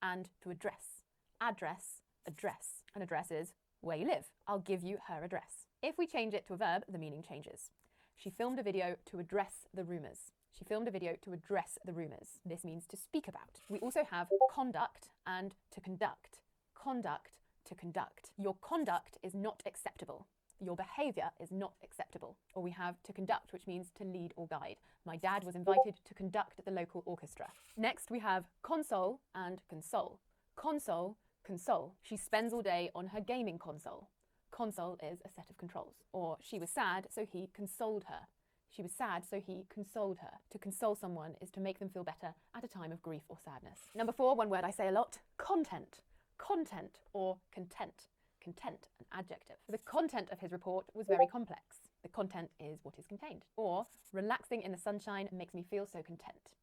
and to address. Address, address. An address is where you live. I'll give you her address. If we change it to a verb, the meaning changes. She filmed a video to address the rumours. She filmed a video to address the rumours. This means to speak about. We also have conduct and to conduct. Conduct, to conduct. Your conduct is not acceptable. Your behaviour is not acceptable. Or we have to conduct, which means to lead or guide. My dad was invited to conduct the local orchestra. Next we have console and console. Console, console. She spends all day on her gaming console. Console is a set of controls. Or she was sad, so he consoled her. She was sad, so he consoled her. To console someone is to make them feel better at a time of grief or sadness. Number 4, one word I say a lot, content. Content or content. Content, an adjective. The content of his report was very complex. The content is what is contained. Or, relaxing in the sunshine makes me feel so content.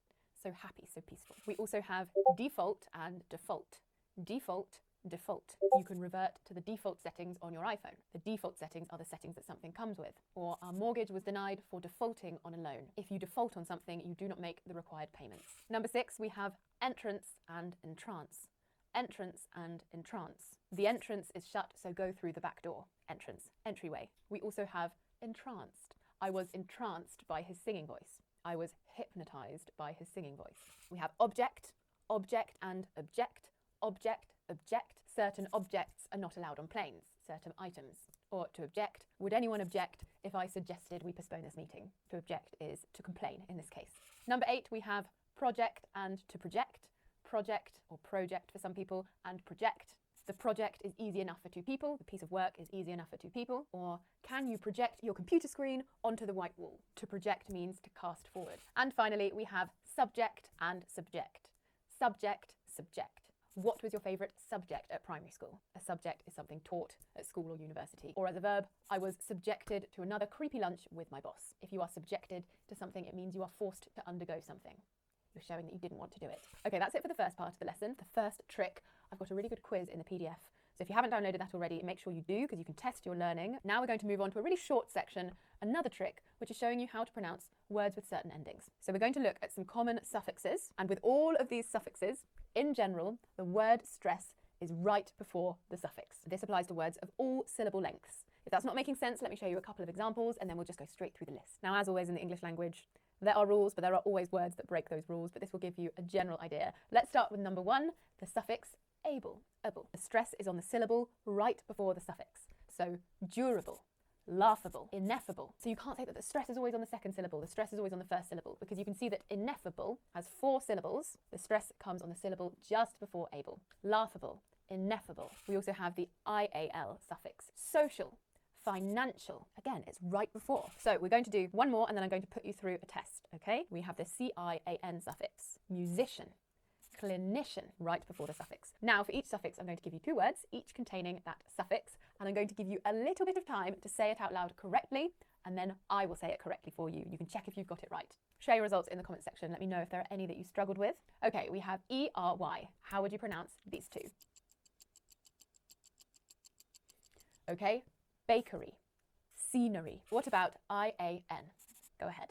So happy, so peaceful. We also have default and default. Default, default. You can revert to the default settings on your iPhone. The default settings are the settings that something comes with. Or, our mortgage was denied for defaulting on a loan. If you default on something, you do not make the required payments. Number 6, we have entrance and entrance. Entrance and entrance. The entrance is shut, so go through the back door. Entrance, entryway. We also have entranced. I was entranced by his singing voice. I was hypnotized by his singing voice. We have object, object and object, object, object. Certain objects are not allowed on planes, certain items. Or to object, would anyone object if I suggested we postpone this meeting? To object is to complain in this case. Number 8, we have project and to project. Project or project for some people, and project. The project is easy enough for 2 people. The piece of work is easy enough for 2 people. Or can you project your computer screen onto the white wall? To project means to cast forward. And finally, we have subject and subject. Subject, subject. What was your favourite subject at primary school? A subject is something taught at school or university. Or as a verb, I was subjected to another creepy lunch with my boss. If you are subjected to something, it means you are forced to undergo something. You're showing that you didn't want to do it. Okay, that's it for the first part of the lesson. The first trick, I've got a really good quiz in the PDF. So if you haven't downloaded that already, make sure you do, because you can test your learning. Now we're going to move on to a really short section, another trick, which is showing you how to pronounce words with certain endings. So we're going to look at some common suffixes. And with all of these suffixes, in general, the word stress is right before the suffix. This applies to words of all syllable lengths. If that's not making sense, let me show you a couple of examples, and then we'll just go straight through the list. Now, as always in the English language, there are rules, but there are always words that break those rules, but this will give you a general idea. Let's start with number 1, the suffix able, able. The stress is on the syllable right before the suffix. So durable, laughable, ineffable. So you can't say that the stress is always on the second syllable, the stress is always on the first syllable, because you can see that ineffable has 4 syllables. The stress comes on the syllable just before able. Laughable, ineffable. We also have the IAL suffix. Social, financial. Again, it's right before. So we're going to do one more and then I'm going to put you through a test, okay? We have the CIAN suffix. Musician, clinician, right before the suffix. Now for each suffix, I'm going to give you 2 words, each containing that suffix, and I'm going to give you a little bit of time to say it out loud correctly, and then I will say it correctly for you. You can check if you've got it right. Share your results in the comment section. Let me know if there are any that you struggled with. Okay, we have ERY. How would you pronounce these 2? Okay. Bakery, scenery. What about IAN? Go ahead.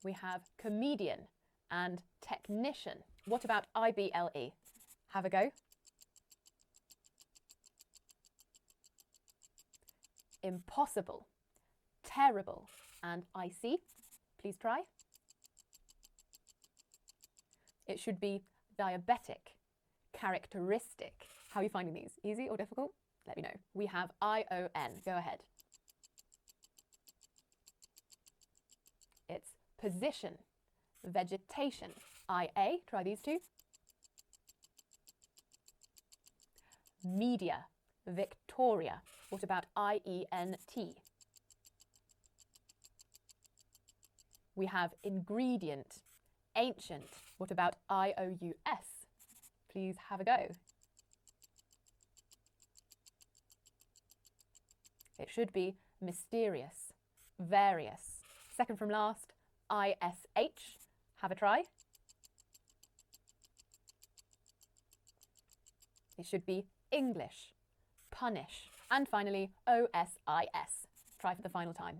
We have comedian and technician. What about IBLE? Have a go. Impossible, terrible, and icy. Please try. It should be diabetic, characteristic. How are you finding these? Easy or difficult? Let me know. We have ION. Go ahead. It's position, vegetation. IA, try these 2. Media, Victoria. What about IENT? We have ingredient, ancient. What about IOUS? Please have a go. It should be mysterious, various. Second from last, ISH. Have a try. It should be English, punish. And finally, OSIS. Try for the final time.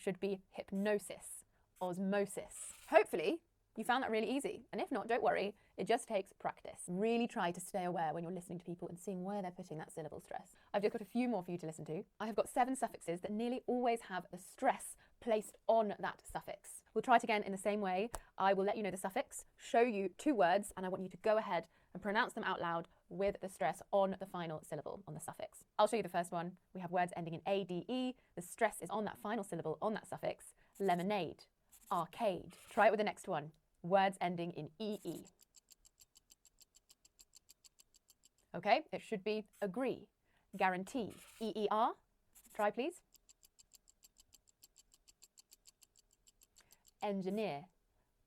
should be hypnosis, osmosis. Hopefully, you found that really easy. And if not, don't worry, it just takes practice. Really try to stay aware when you're listening to people and seeing where they're putting that syllable stress. I've just got a few more for you to listen to. I have got 7 suffixes that nearly always have the stress placed on that suffix. We'll try it again in the same way. I will let you know the suffix, show you 2 words, and I want you to go ahead and pronounce them out loud with the stress on the final syllable, on the suffix. I'll show you the first one. We have words ending in A-D-E. The stress is on that final syllable, on that suffix. Lemonade, arcade. Try it with the next one. Words ending in E-E. Okay, it should be agree, guarantee, E-E-R. Try, please. Engineer,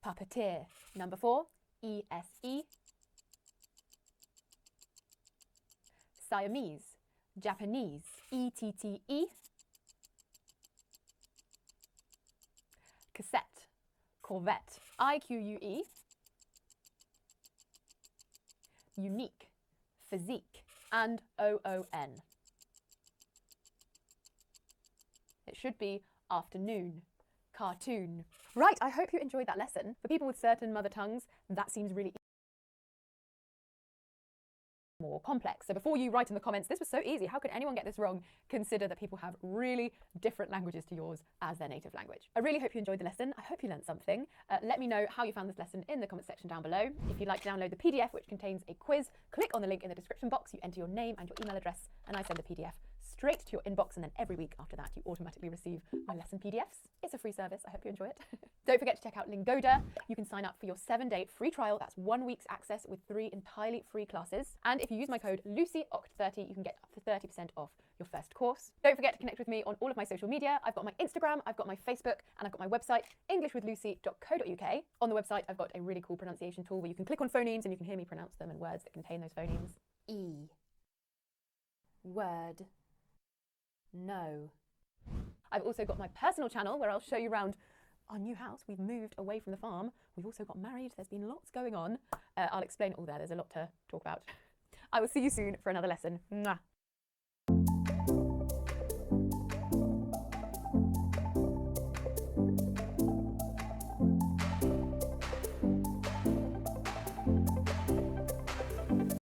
puppeteer. Number 4, E-S-E. Siamese, Japanese, E-T-T-E. Cassette, Corvette, I-Q-U-E. Unique, physique, and O-O-N. It should be afternoon, cartoon. Right, I hope you enjoyed that lesson. For people with certain mother tongues, that seems really more complex. So before you write in the comments, this was so easy, how could anyone get this wrong? Consider that people have really different languages to yours as their native language. I really hope you enjoyed the lesson. I hope you learned something. Let me know how you found this lesson in the comment section down below. If you'd like to download the PDF, which contains a quiz, click on the link in the description box. You enter your name and your email address, and I send the PDF straight to your inbox, and then every week after that you automatically receive my lesson PDFs. It's a free service. I hope you enjoy it. Don't forget to check out Lingoda. You can sign up for your 7-day free trial. That's 1 week's access with 3 entirely free classes. And if you use my code LucyOct30, you can get up to 30% off your first course. Don't forget to connect with me on all of my social media. I've got my Instagram, I've got my Facebook, and I've got my website, englishwithlucy.co.uk. On the website, I've got a really cool pronunciation tool where you can click on phonemes and you can hear me pronounce them and words that contain those phonemes. E. Word. No. I've also got my personal channel where I'll show you around our new house. We've moved away from the farm. We've also got married. There's been lots going on. I'll explain it all there. There's a lot to talk about. I will see you soon for another lesson. Mwah.